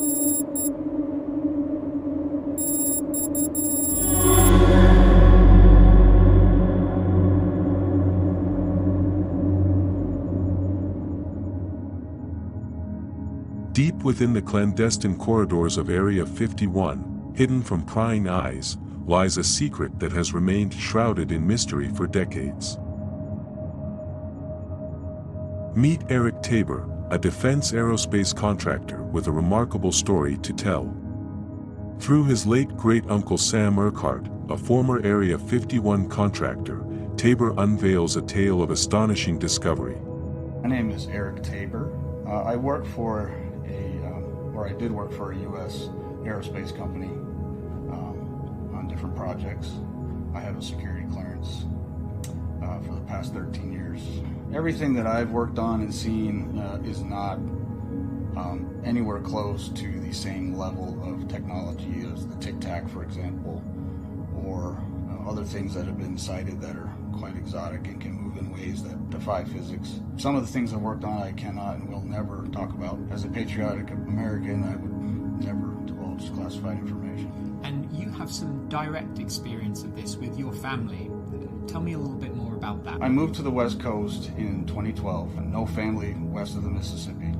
Deep within the clandestine corridors of Area 51, hidden from prying eyes, lies a secret that has remained shrouded in mystery for decades. Meet Eric Tabor, a defense aerospace contractor with a remarkable story to tell. Through his late great-uncle Sam Urquhart, a former Area 51 contractor, Tabor unveils a tale of astonishing discovery. My name is Eric Tabor. I did work for a U.S. aerospace company on different projects. I have a security clearance for the past 13 years. Everything that I've worked on and seen is not anywhere close to the same level of technology as the Tic Tac, for example, or other things that have been cited that are quite exotic and can move in ways that defy physics. Some of the things I've worked on I cannot and will never talk about. As a patriotic American, I would never divulge classified information. And you have some direct experience of this with your family. Tell me a little bit more about that. I moved to the West Coast in 2012, and no family west of the Mississippi.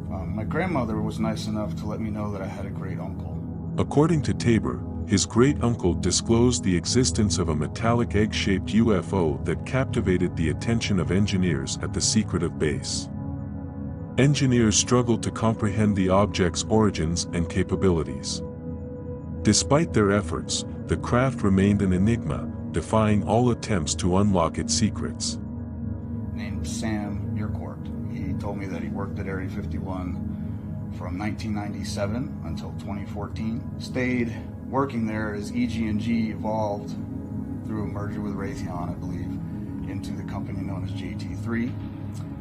My grandmother was nice enough to let me know that I had a great uncle. According to Tabor, his great-uncle disclosed the existence of a metallic egg-shaped UFO that captivated the attention of engineers at the secretive base. Engineers struggled to comprehend the object's origins and capabilities. Despite their efforts, the craft remained an enigma, defying all attempts to unlock its secrets. Named Sam Urquhart. He told me that he worked at Area 51 from 1997 until 2014. Stayed working there as EG&G evolved through a merger with Raytheon, I believe, into the company known as JT3,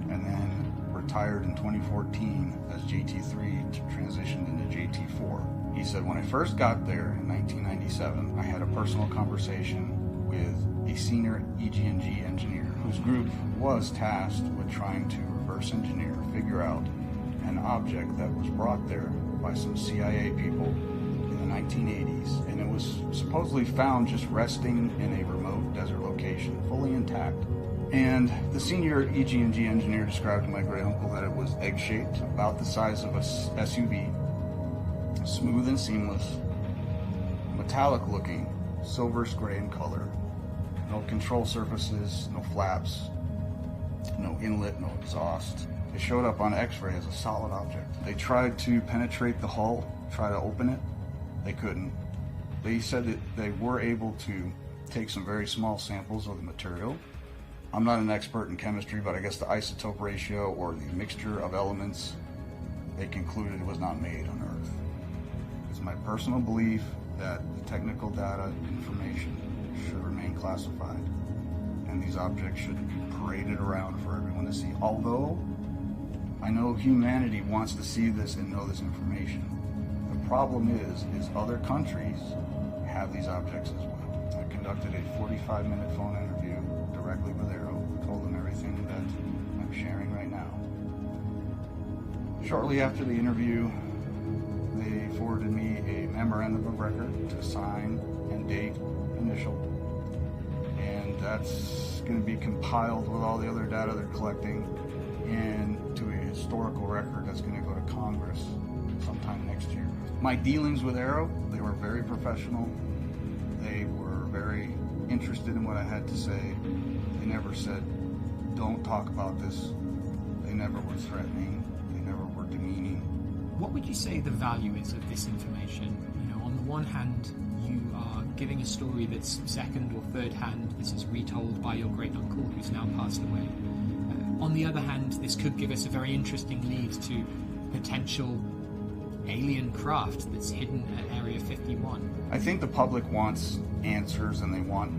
and then retired in 2014 as JT3 transitioned into JT4. He said, when I first got there in 1997, I had a personal conversation with a senior EG&G engineer whose group was tasked with trying to reverse engineer, figure out an object that was brought there by some CIA people in the 1980s, and it was supposedly found just resting in a remote desert location, fully intact. And the senior EG&G engineer described to my great uncle that it was egg-shaped, about the size of a SUV, smooth and seamless, metallic-looking, silverish gray in color, no control surfaces, no flaps, no inlet, no exhaust. It showed up on X-ray as a solid object. They tried to penetrate the hull, try to open it. They couldn't. They said that they were able to take some very small samples of the material. I'm not an expert in chemistry, but I guess the isotope ratio or the mixture of elements, they concluded it was not made on Earth. It's my personal belief that the technical data information should remain classified, and these objects should be paraded around for everyone to see. Although I know humanity wants to see this and know this information. The problem is other countries have these objects as well. I conducted a 45-minute phone interview directly with AARO, told them everything that I'm sharing right now. Shortly after the interview, they forwarded me a memorandum of record to sign and date, initial, and that's going to be compiled with all the other data they're collecting into a historical record that's going to go to Congress sometime next year. My dealings with AARO, they were very professional. They were very interested in what I had to say. They never said, don't talk about this. They never were threatening. They never were demeaning. What would you say the value is of this information? You know, on the one hand, you are giving a story that's second or third hand. This is retold by your great uncle who's now passed away. On the other hand, this could give us a very interesting lead to potential alien craft that's hidden at Area 51. I think the public wants answers, and they want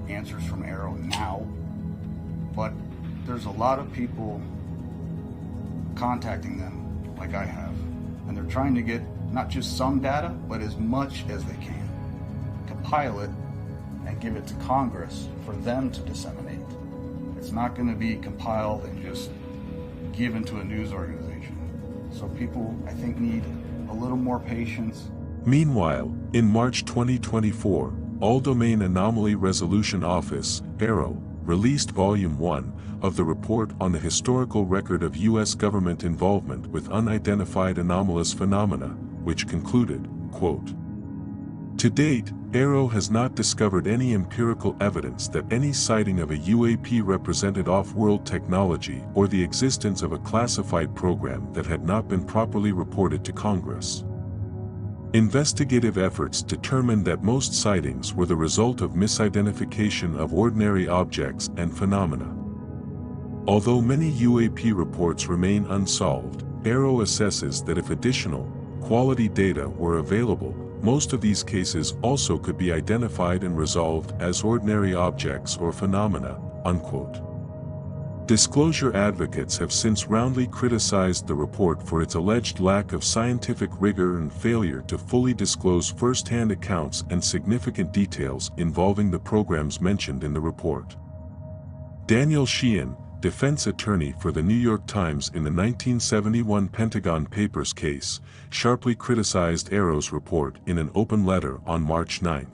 answers from AARO now, but there's a lot of people contacting them, like I have, and they're trying to get not just some data, but as much as they can, compile it, and give it to Congress for them to disseminate. It's not going to be compiled and just given to a news organization. So people, I think, need a little more patience. Meanwhile, in March 2024, ALL-DOMAIN Anomaly Resolution Office, AARO, released Volume 1 of the report on the historical record of U.S. government involvement with unidentified anomalous phenomena, which concluded, quote, "To date, AARO has not discovered any empirical evidence that any sighting of a UAP represented off-world technology or the existence of a classified program that had not been properly reported to Congress. Investigative efforts determined that most sightings were the result of misidentification of ordinary objects and phenomena. Although many UAP reports remain unsolved, AARO assesses that if additional, quality data were available, most of these cases also could be identified and resolved as ordinary objects or phenomena," unquote. Disclosure advocates have since roundly criticized the report for its alleged lack of scientific rigor and failure to fully disclose first-hand accounts and significant details involving the programs mentioned in the report. Daniel Sheehan, defense attorney for the New York Times in the 1971 Pentagon Papers case, sharply criticized AARO's report in an open letter on March 9.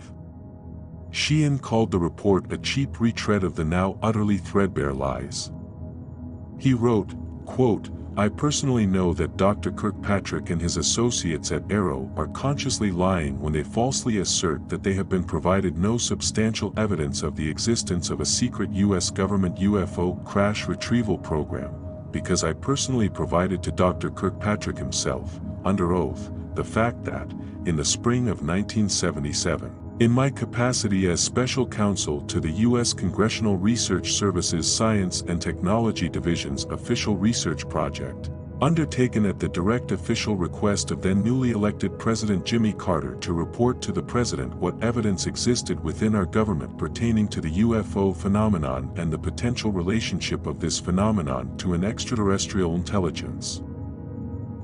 Sheehan called the report a cheap retread of the now utterly threadbare lies. He wrote, quote, "I personally know that Dr. Kirkpatrick and his associates at AARO are consciously lying when they falsely assert that they have been provided no substantial evidence of the existence of a secret U.S. government UFO crash retrieval program, because I personally provided to Dr. Kirkpatrick himself, under oath, the fact that, in the spring of 1977, in my capacity as special counsel to the U.S. Congressional Research Service's Science and Technology Division's official research project, undertaken at the direct official request of then newly elected President Jimmy Carter to report to the President what evidence existed within our government pertaining to the UFO phenomenon and the potential relationship of this phenomenon to an extraterrestrial intelligence.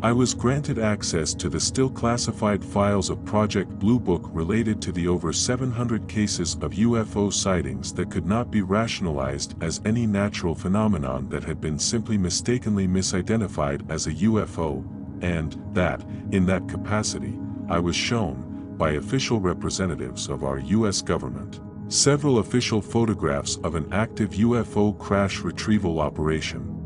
I was granted access to the still classified files of Project Blue Book related to the over 700 cases of UFO sightings that could not be rationalized as any natural phenomenon that had been simply mistakenly misidentified as a UFO, and that, in that capacity, I was shown, by official representatives of our U.S. government, several official photographs of an active UFO crash retrieval operation.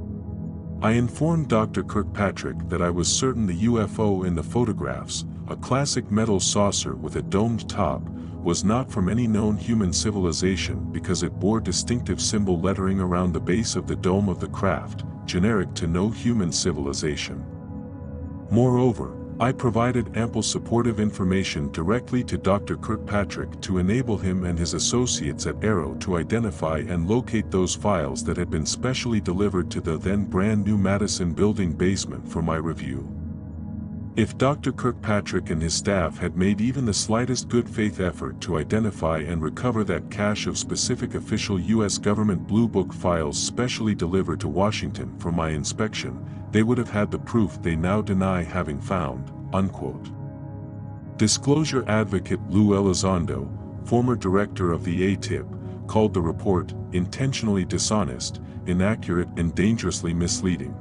I informed Dr. Kirkpatrick that I was certain the UFO in the photographs, a classic metal saucer with a domed top, was not from any known human civilization because it bore distinctive symbol lettering around the base of the dome of the craft, generic to no human civilization. Moreover, I provided ample supportive information directly to Dr. Kirkpatrick to enable him and his associates at AARO to identify and locate those files that had been specially delivered to the then brand new Madison building basement for my review. If Dr. Kirkpatrick and his staff had made even the slightest good faith effort to identify and recover that cache of specific official U.S. government Blue Book files specially delivered to Washington for my inspection, they would have had the proof they now deny having found," unquote. Disclosure advocate Lue Elizondo, former director of the AATIP, called the report intentionally dishonest, inaccurate and dangerously misleading.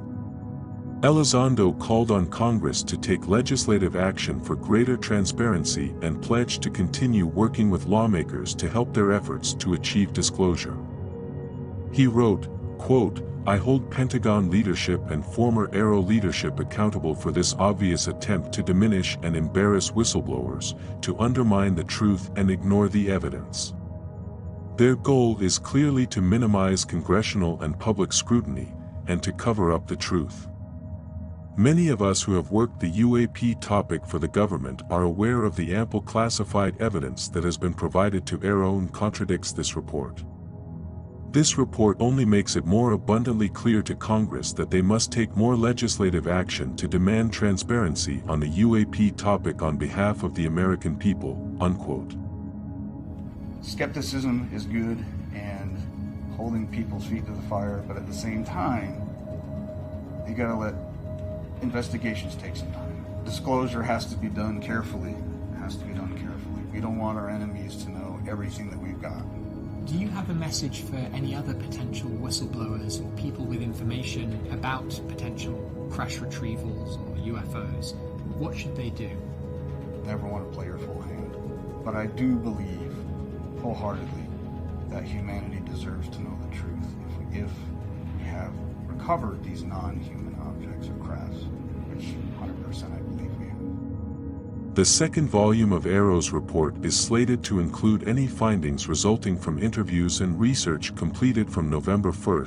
Elizondo called on Congress to take legislative action for greater transparency and pledged to continue working with lawmakers to help their efforts to achieve disclosure. He wrote, quote, "I hold Pentagon leadership and former AARO leadership accountable for this obvious attempt to diminish and embarrass whistleblowers, to undermine the truth and ignore the evidence. Their goal is clearly to minimize congressional and public scrutiny, and to cover up the truth. Many of us who have worked the UAP topic for the government are aware of the ample classified evidence that has been provided to AARO and contradicts this report. This report only makes it more abundantly clear to Congress that they must take more legislative action to demand transparency on the UAP topic on behalf of the American people," unquote. Skepticism is good and holding people's feet to the fire, but at the same time, you gotta let investigations take some time. Disclosure has to be done carefully. We don't want our enemies to know everything that we've got. Do you have a message for any other potential whistleblowers or people with information about potential crash retrievals or UFOs? What should they do? Never want to play your full hand. But I do believe wholeheartedly that humanity deserves to know the truth if we have recovered these non-human objects or crafts, which 100% I believe we have. The second volume of AARO's report is slated to include any findings resulting from interviews and research completed from November 1,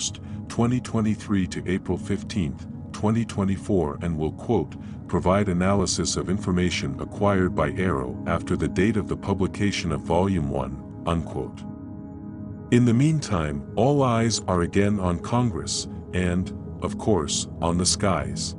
2023 to April 15, 2024 and will, quote, provide analysis of information acquired by AARO after the date of the publication of Volume 1, unquote. In the meantime, all eyes are again on Congress and, of course, on the skies.